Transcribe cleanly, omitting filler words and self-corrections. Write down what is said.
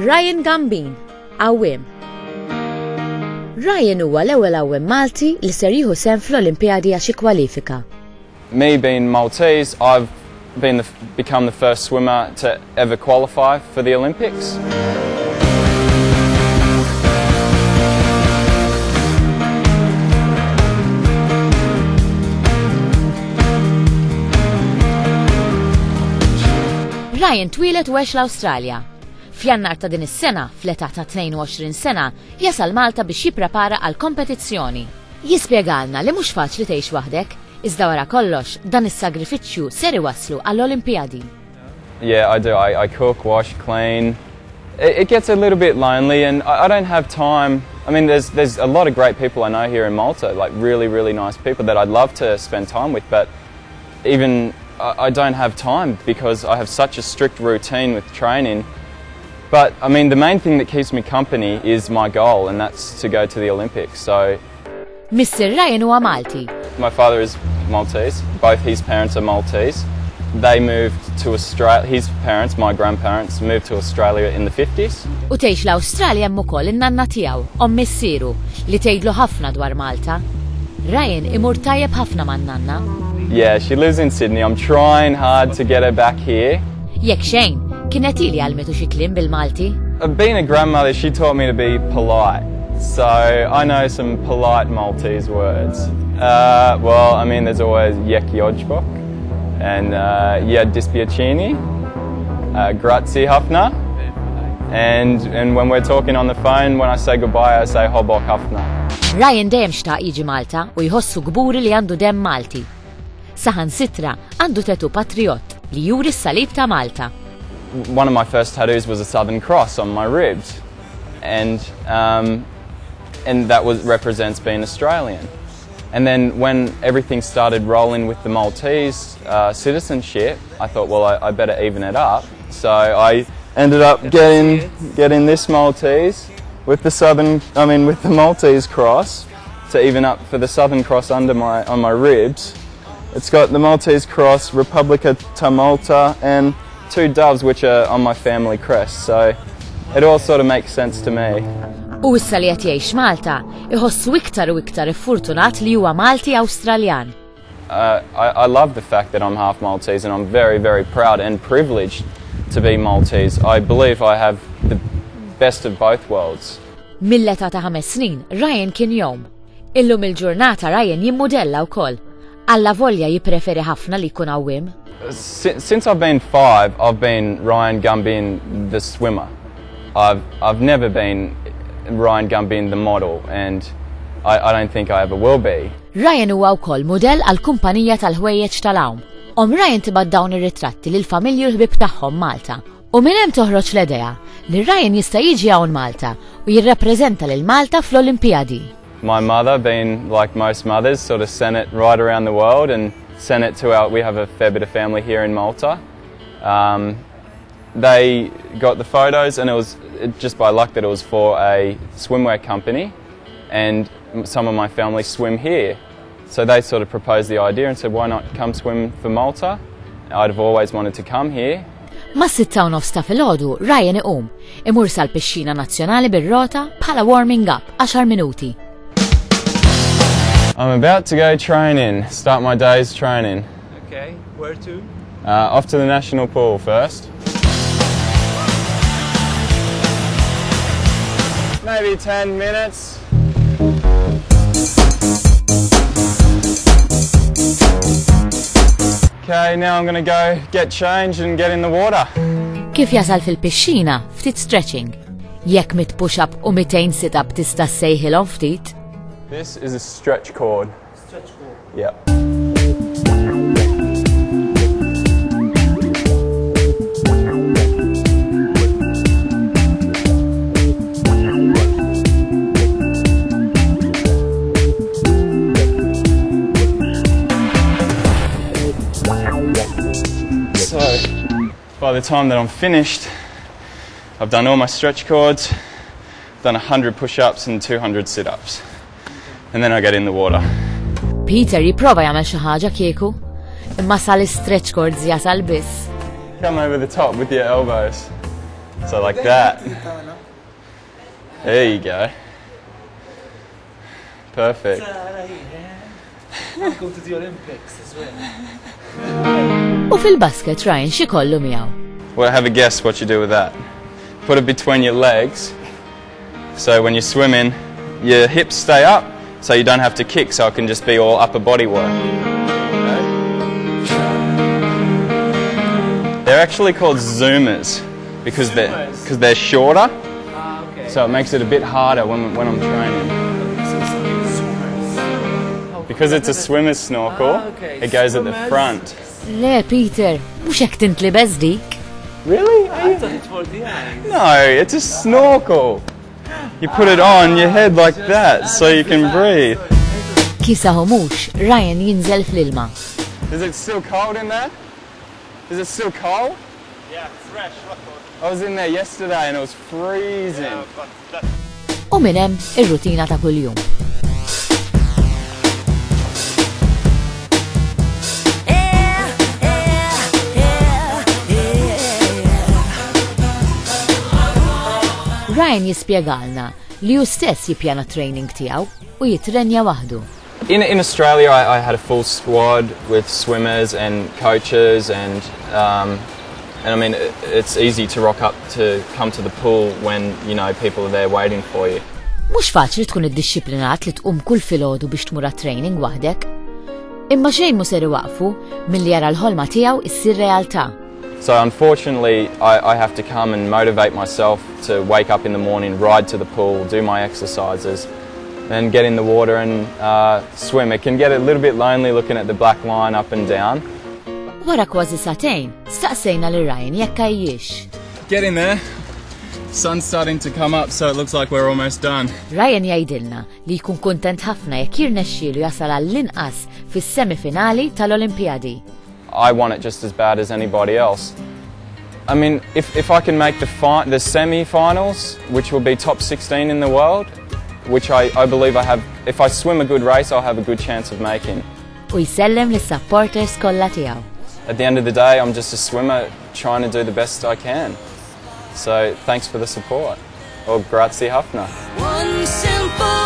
Ryan Gambin, għawwiem. Ryan huwa l-ewwel għawwiem Malti li ser jieħu sehem fl-Olimpjadi għax jikkwalifika. Me being Maltese, I've become the first swimmer to ever qualify for the Olympics. Ryan twilet u għex l-Awstralja. F'Jannar ta' din is-sena, fl-età ta' 22 sena, jasal Malta biex jipprepara għal kompetizzjoni. Jispjegalna li mhux faċli tgħix waħdek, iżda wara kollox dan is-sagrifiċċju ser iwasslu għall-Olimpjadi. Yeah, I do. I cook, wash, clean. It gets a little bit lonely and I don't have time. I mean, there's a lot of great people I know here in Malta, like really, really nice people that I'd love to spend time with, but even I don't have time because I have such a strict routine with training. But I mean, the main thing that keeps me company is my goal, and that's to go to the Olympics. So, Mr. Ryan huwa Malti. My father is Maltese. Both his parents are Maltese. They moved to Australia. His parents, my grandparents, moved to Australia in the 50s. U tgħix l-Awstralja hemm ukoll in-nanna tiegħu, omm missieru, li tgħidlu ħafna dwar Malta. Ryan imur tajjeb ħafna man-nanna. Yeah, she lives in Sydney. I'm trying hard to get her back here. Jekk xejn, kienet ili għalmetu xi kliem bil-Malti? Being a grandmother, she taught me to be polite. So I know some polite Maltese words. Well, I mean, there's always jek joġbok and jed dispiacini, grazie ħafna. And when we're talking on the phone, when I say goodbye, I say hobok ħafna. Ryan dejjem xtaq jiġi Malta u jħossu gburi li għandu dem Malti. Saħan sitra għandu tetu patriot li juri s-salib ta' Malta. One of my first tattoos was a Southern Cross on my ribs, and that represents being Australian. And then when everything started rolling with the Maltese citizenship, I thought, well, I better even it up. So I ended up getting this Maltese with the Maltese cross to even up for the Southern Cross on my ribs. It's got the Maltese cross, Republica ta' Malta, and two doves which are on my family crest, so it all sort of makes sense to me. U issa li qed jgħix Malta, iħossu iktar u iktar iffortunat li huwa Malti Awstraljan. I love the fact that I'm half Maltese and I'm very, very proud and privileged to be Maltese. I believe I have the best of both worlds. Mill-età ta' 5 snin, Ryan kien jom. Illum il-ġurnata Ryan jimmodella wkoll. Alla volja jippreferi ħafna li jkun għawwiem. Since I've been 5, I've been Ryan Gambin the swimmer. I've never been Ryan Gambin the model, and I don't think I ever will be. Ryan huwa wkoll modell għal kumpanija tal-ħwejjeġ tal-hawn. Ryan tibgħat dawn ir-ritratti lil familji u l-ħbieb tagħhom Malta. U minn hemm toħroġ l-idea li Ryan jista' jiġi hawn Malta u jirrappreżenta lil Malta fl-Olimpjadi. My mother, being like most mothers, sort of sent it right around the world and sent it to we have a fair bit of family here in Malta. They got the photos, and it was just by luck that it was for a swimwear company, and some of my family swim here. So they sort of proposed the idea and said, why not come swim for Malta? I'd have always wanted to come here. Ma' 6:30 ta' filgħodu, Ryan iqum, imur sal-pixxina nazzjonali bir-rota bħala warming up 10 minuti. I'm about to go training, start my day's training. Okay, where to? Off to the national pool first. Maybe 10 minutes. Okay, now I'm going to go get changed and get in the water. Kif jasal fil-pixxina, ftit stretching. Jekk mit push-up u 200 sit-up tista' ssejħilhom ftit. This is a stretch cord. Stretch cord? Yep. So, by the time that I'm finished, I've done all my stretch cords, done 100 push-ups and 200 sit-ups. And then I get in the water. Peter jipprova jagħmel xi ħaġa kieku, imma sal-stretch cords jasal biss. Come over the top with your elbows. So like that. There you go. Perfect. Welcome to the Olympics as well. U fil-basket Ryan xi kollu miegħu. Well, have a guess what you do with that. Put it between your legs. So when you're swimming, your hips stay up, so you don't have to kick, so it can just be all upper body work. They're actually called zoomers because they're shorter, so it makes it a bit harder when I'm training. Because it's a swimmer's snorkel, it goes at the front. Le, Peter, mhux hekk tintli beżdik. Really? I thought it for the eyes. No, it's a snorkel. You put it on your head like that so you can breathe. Kisaħu mhux, Ryan jinżel fl-ilma. Is it still cold in there? Is it still cold? Yeah, fresh. I was in there yesterday and it was freezing. U minn hemm ir-rutina ta' kuljum. Ryan jispjegalna li hu stess jippjana training tiegħu u jitrenja waħdu. In Australia, I had a full squad with swimmers and coaches, and I mean it's easy to rock up to come to the pool when you know people are there waiting for you. Mhux faċli tkun iddixxiplinat li tqum kull filgħodu biex tmur training waħdek. Imma xejn mhu ser iwaqfu milli jara l-ħolma tiegħu issir realtà. So unfortunately, I have to come and motivate myself to wake up in the morning, ride to the pool, do my exercises, then get in the water and swim. It can get a little bit lonely looking at the black line up and down. Wara kważi satejn, staqsejna lil Ryan jekk għajjiex. Getting there. Sun's starting to come up, so it looks like we're almost done. Ryan jgħidilna li jkun kuntent ħafna jekk jirnexxielu jasal għall-inqas fis-semifinali tal-Olimpjadi. I want it just as bad as anybody else. I mean, if I can make the semi-finals, which will be top 16 in the world, which I believe I have, if I swim a good race, I'll have a good chance of making. U jsellem lis-supporters kollha tiegħu. At the end of the day, I'm just a swimmer trying to do the best I can. So thanks for the support. Or grazie ħafna. One simple